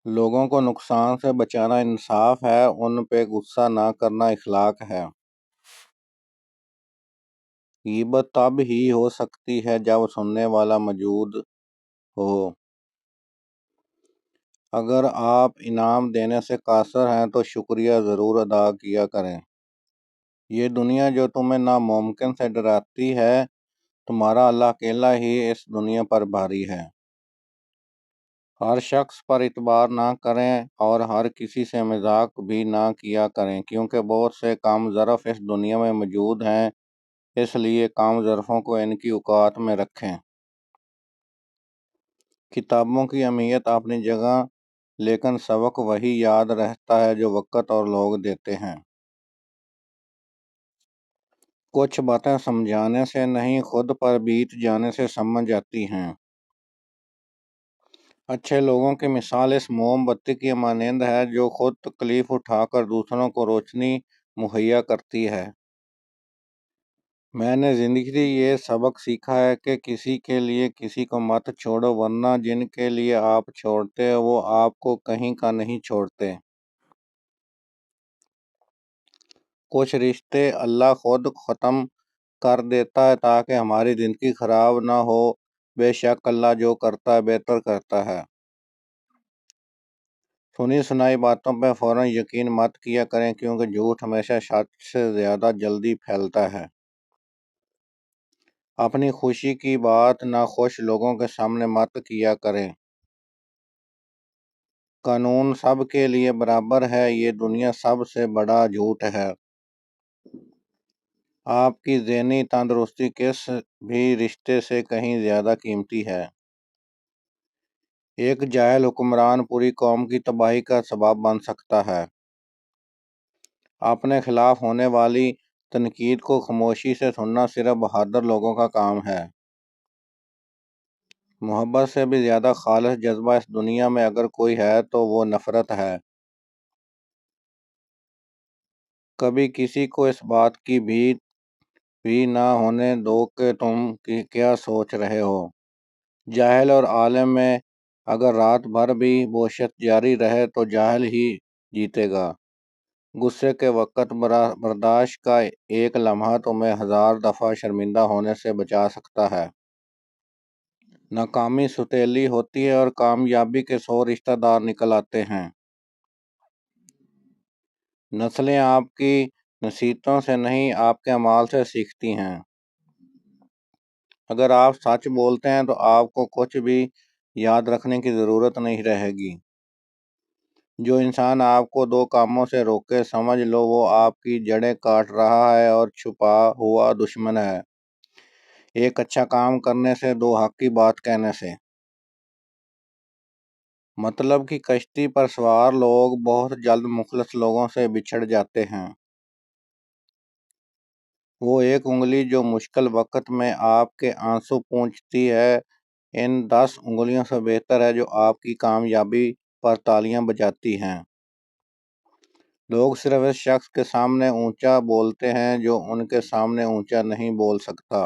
لوگوں کو نقصان سے بچانا انصاف ہے، ان پہ غصہ نہ کرنا اخلاق ہے۔ غیبت تب ہی ہو سکتی ہے جب سننے والا موجود ہو۔ اگر آپ انعام دینے سے قاصر ہیں تو شکریہ ضرور ادا کیا کریں۔ یہ دنیا جو تمہیں ناممکن سے ڈراتی ہے، تمہارا اللہ اکیلا ہی اس دنیا پر بھاری ہے۔ ہر شخص پر اعتبار نہ کریں اور ہر کسی سے مذاق بھی نہ کیا کریں، کیونکہ بہت سے کام ظرف اس دنیا میں موجود ہیں، اس لیے کام ظرفوں کو ان کی اوقات میں رکھیں۔ کتابوں کی اہمیت اپنی جگہ، لیکن سبق وہی یاد رہتا ہے جو وقت اور لوگ دیتے ہیں۔ کچھ باتیں سمجھانے سے نہیں، خود پر بیت جانے سے سمجھ آتی ہیں۔ اچھے لوگوں کی مثال اس موم بتی کی مانند ہے جو خود تکلیف اٹھا کر دوسروں کو روشنی مہیا کرتی ہے۔ میں نے زندگی سے یہ سبق سیکھا ہے کہ کسی کے لیے کسی کو مت چھوڑو، ورنہ جن کے لیے آپ چھوڑتے ہو وہ آپ کو کہیں کا نہیں چھوڑتے۔ کچھ رشتے اللہ خود ختم کر دیتا ہے تاکہ ہماری زندگی خراب نہ ہو۔ بے شک اللہ جو کرتا ہے بہتر کرتا ہے۔ سنی سنائی باتوں پہ فوراً یقین مت کیا کریں، کیونکہ جھوٹ ہمیشہ سچ سے زیادہ جلدی پھیلتا ہے۔ اپنی خوشی کی بات ناخوش لوگوں کے سامنے مت کیا کریں۔ قانون سب کے لیے برابر ہے، یہ دنیا سب سے بڑا جھوٹ ہے۔ آپ کی ذہنی تندرستی کس بھی رشتے سے کہیں زیادہ قیمتی ہے۔ ایک جاہل حکمران پوری قوم کی تباہی کا سبب بن سکتا ہے۔ اپنے خلاف ہونے والی تنقید کو خاموشی سے سننا صرف بہادر لوگوں کا کام ہے۔ محبت سے بھی زیادہ خالص جذبہ اس دنیا میں اگر کوئی ہے تو وہ نفرت ہے۔ کبھی کسی کو اس بات کی بھی نہ ہونے دو کہ تم کیا سوچ رہے ہو۔ جاہل اور عالم میں اگر رات بھر بھی بوشت جاری رہے تو جاہل ہی جیتے گا۔ غصے کے وقت برداشت کا ایک لمحہ تمہیں 1000 دفعہ شرمندہ ہونے سے بچا سکتا ہے۔ ناکامی ستیلی ہوتی ہے اور کامیابی کے 100 رشتہ دار نکل آتے ہیں۔ نسلیں آپ کی نصیحتوں سے نہیں، آپ کے اعمال سے سیکھتی ہیں۔ اگر آپ سچ بولتے ہیں تو آپ کو کچھ بھی یاد رکھنے کی ضرورت نہیں رہے گی۔ جو انسان آپ کو 2 کاموں سے روکے، سمجھ لو وہ آپ کی جڑیں کاٹ رہا ہے اور چھپا ہوا دشمن ہے۔ ایک اچھا کام کرنے سے 2 حق کی بات کہنے سے۔ مطلب کی کشتی پر سوار لوگ بہت جلد مخلص لوگوں سے بچھڑ جاتے ہیں۔ وہ ایک انگلی جو مشکل وقت میں آپ کے آنسو پونچھتی ہے، ان 10 انگلیوں سے بہتر ہے جو آپ کی کامیابی پر تالیاں بجاتی ہیں۔ لوگ صرف اس شخص کے سامنے اونچا بولتے ہیں جو ان کے سامنے اونچا نہیں بول سکتا۔